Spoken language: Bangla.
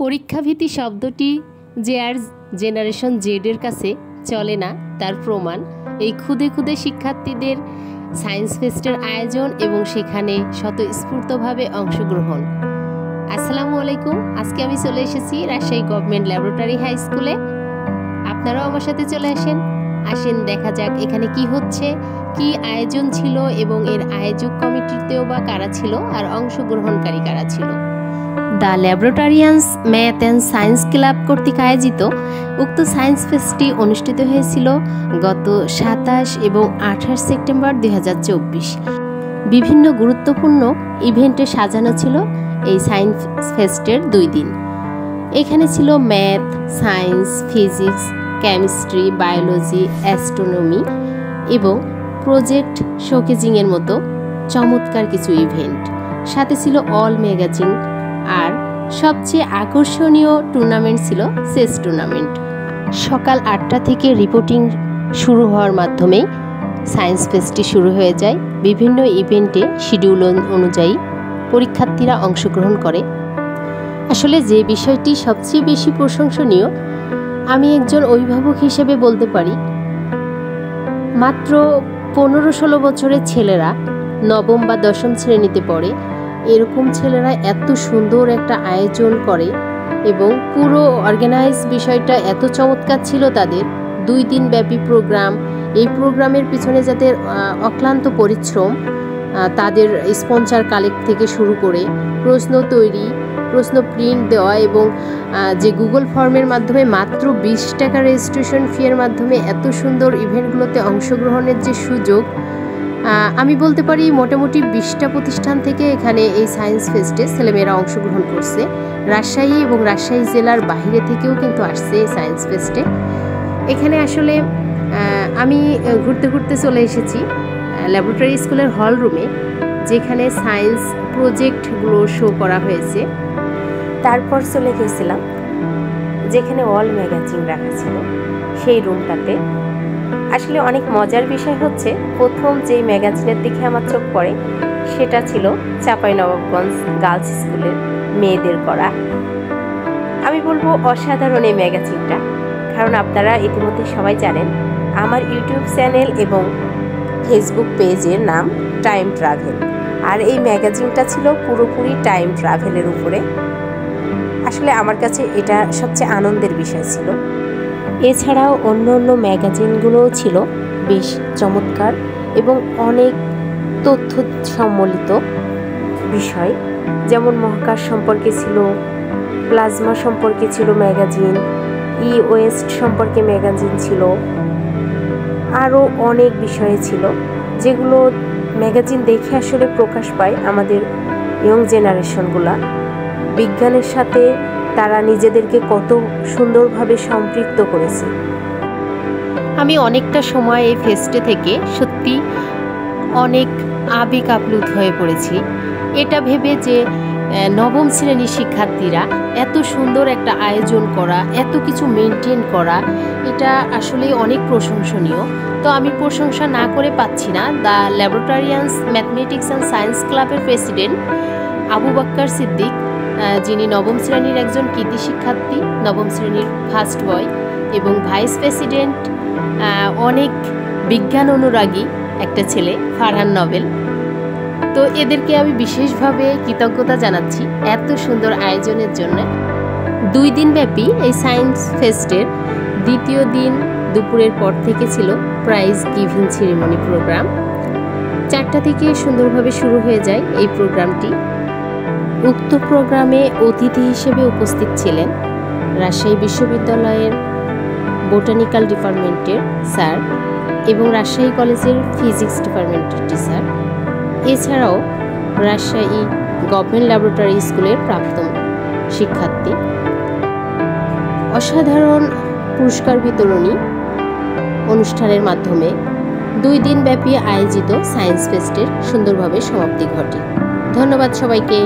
পরীক্ষাভীতি শব্দটি যে আর জেনারেশন জেডের কাছে চলে না তার প্রমাণ এই খুদে খুদে শিক্ষার্থীদের সায়েন্স ফেস্টের আয়োজন এবং সেখানে স্বতঃস্ফূর্তভাবে অংশগ্রহণ। আসসালামু আলাইকুম। আজকে আমি চলে এসেছি রাজশাহী গভর্নমেন্ট ল্যাবরেটরি হাই স্কুলে। আপনারাও আমার সাথে চলে আসেন দেখা যাক এখানে কি হচ্ছে, কি আয়োজন ছিল এবং এর আয়োজক কমিটিতেও বা কারা ছিল আর অংশগ্রহণকারী কারা ছিল। The laboratorians math and science club কর্তৃক আয়োজিত উক্ত সায়েন্স ফেস্টটি অনুষ্ঠিত হয়েছিল গত 27 এবং 28 সেপ্টেম্বর 2024। বিভিন্ন গুরুত্বপূর্ণ ইভেন্টে সাজানো ছিল এই সায়েন্স ফেস্টের 2 দিন। এখানে ছিল math, science, physics, chemistry, biology, astronomy এবং প্রজেক্ট শোকেজিংয়ের মতো চমৎকার কিছু ইভেন্ট। সাথে ছিল অল ম্যাগাজিন আর সবচেয়ে আকর্ষণীয় টুর্নামেন্ট ছিল চেস টুর্নামেন্ট। সকাল 8টা থেকে রিপোর্টিং শুরু হওয়ার মাধ্যমেই সায়েন্স ফেস্টটি শুরু হয়ে যায়। বিভিন্ন ইভেন্টে শিডিউল অনুযায়ী পরীক্ষার্থীরা অংশগ্রহণ করে। আসলে যে বিষয়টি সবচেয়ে বেশি প্রশংসনীয়, আমি একজন অভিভাবক হিসেবে বলতে পারি, মাত্র 15-16 বছরের ছেলেরা নবম বা দশম শ্রেণীতে পড়ে, এরকম ছেলেরা এত সুন্দর একটা আয়োজন করে এবং পুরো অর্গানাইজ বিষয়টা এত চমৎকার ছিল তাদের। 2 দিন ব্যাপী প্রোগ্রাম, এই প্রোগ্রামের পিছনে যাদের অক্লান্ত পরিশ্রম, তাদের স্পন্সর কালেক্ট থেকে শুরু করে প্রশ্ন তৈরি, প্রশ্ন প্রিন্ট দেওয়া এবং যে গুগল ফর্মের মাধ্যমে মাত্র 20 টাকা রেজিস্ট্রেশন ফিয়ের মাধ্যমে এত সুন্দর ইভেন্টগুলোতে অংশগ্রহণের যে সুযোগ, আমি বলতে পারি মোটামুটি 20টা প্রতিষ্ঠান থেকে এখানে এই সায়েন্স ফেস্টে ছেলেমেয়েরা অংশগ্রহণ করছে। রাজশাহী এবং রাজশাহী জেলার বাইরে থেকেও কিন্তু আসছে এই সায়েন্স ফেস্টে। এখানে আসলে আমি ঘুরতে ঘুরতে চলে এসেছি ল্যাবরেটরি স্কুলের হল রুমে, যেখানে সায়েন্স প্রজেক্টগুলো শো করা হয়েছে। তারপর চলে গেছিলাম যেখানে অল ম্যাগাজিন রাখা ছিল সেই রুমটাতে। আসলে অনেক মজার বিষয় হচ্ছে, প্রথম যেই ম্যাগাজিনের দিকে আমার চোখ পড়ে সেটা ছিল চাঁপাইনবাবগঞ্জ গার্লস স্কুলের মেয়েদের করা। আমি বলবো অসাধারণ এই ম্যাগাজিনটা, কারণ আপনারা ইতিমধ্যে সবাই জানেন আমার ইউটিউব চ্যানেল এবং ফেসবুক পেজের নাম টাইম ট্রাভেল, আর এই ম্যাগাজিনটা ছিল পুরোপুরি টাইম ট্রাভেলের উপরে। আসলে আমার কাছে এটা সবচেয়ে আনন্দের বিষয় ছিল। এছাড়াও অন্য অন্য ম্যাগাজিনগুলোও ছিল বেশ চমৎকার এবং অনেক তথ্য সম্বলিত বিষয়, যেমন মহাকাশ সম্পর্কে ছিল, প্লাজমা সম্পর্কে ছিল ম্যাগাজিন, ওয়েস্ট সম্পর্কে ম্যাগাজিন ছিল, আরও অনেক বিষয়ে ছিল, যেগুলো ম্যাগাজিন দেখে আসলে প্রকাশ পায় আমাদের ইয়ং জেনারেশনগুলা বিজ্ঞানের সাথে তারা নিজেদেরকে কত সুন্দরভাবে সম্পৃক্ত করেছে। আমি অনেকটা সময় এই ফেস্টে থেকে সত্যি অনেক আবেগ আপ্লুত হয়ে পড়েছি, এটা ভেবে যে নবম শ্রেণীর শিক্ষার্থীরা এত সুন্দর একটা আয়োজন করা, এত কিছু মেনটেন করা, এটা আসলে অনেক প্রশংসনীয়। তো আমি প্রশংসা না করে পাচ্ছি না। দ্য ল্যাবরেটরিয়ান্স ম্যাথমেটিক্স অ্যান্ড সায়েন্স ক্লাবের প্রেসিডেন্ট আবু বাক্কার সিদ্দিক, যিনি নবম শ্রেণীর একজন কৃতি শিক্ষার্থী, নবম শ্রেণীর ফার্স্ট বয়, এবং ভাইস প্রেসিডেন্ট অনেক বিজ্ঞান অনুরাগী একটা ছেলে ফারহান নোবেল। তো এদেরকে আমি বিশেষভাবে কৃতজ্ঞতা জানাচ্ছি এত সুন্দর আয়োজনের জন্য। 2 দিন ব্যাপী এই সায়েন্স ফেস্টের দ্বিতীয় দিন দুপুরের পর থেকে ছিল প্রাইজ গিভিং সেরিমনি প্রোগ্রাম। 4টা থেকে সুন্দরভাবে শুরু হয়ে যায় এই প্রোগ্রামটি। উক্ত প্রোগ্রামে অতিথি হিসেবে উপস্থিত ছিলেন রাজশাহী বিশ্ববিদ্যালয়ের বোটানিক্যাল ডিপার্টমেন্টের স্যার এবং রাজশাহী কলেজের ফিজিক্স ডিপার্টমেন্টের টিচার, এছাড়াও রাজশাহী গভর্নমেন্ট ল্যাবরেটরি স্কুলের প্রাক্তন শিক্ষার্থী। অসাধারণ পুরস্কার বিতরণী অনুষ্ঠানের মাধ্যমে 2 দিন ব্যাপী আয়োজিত সায়েন্স ফেস্টের সুন্দরভাবে সমাপ্তি ঘটে। ধন্যবাদ সবাইকে।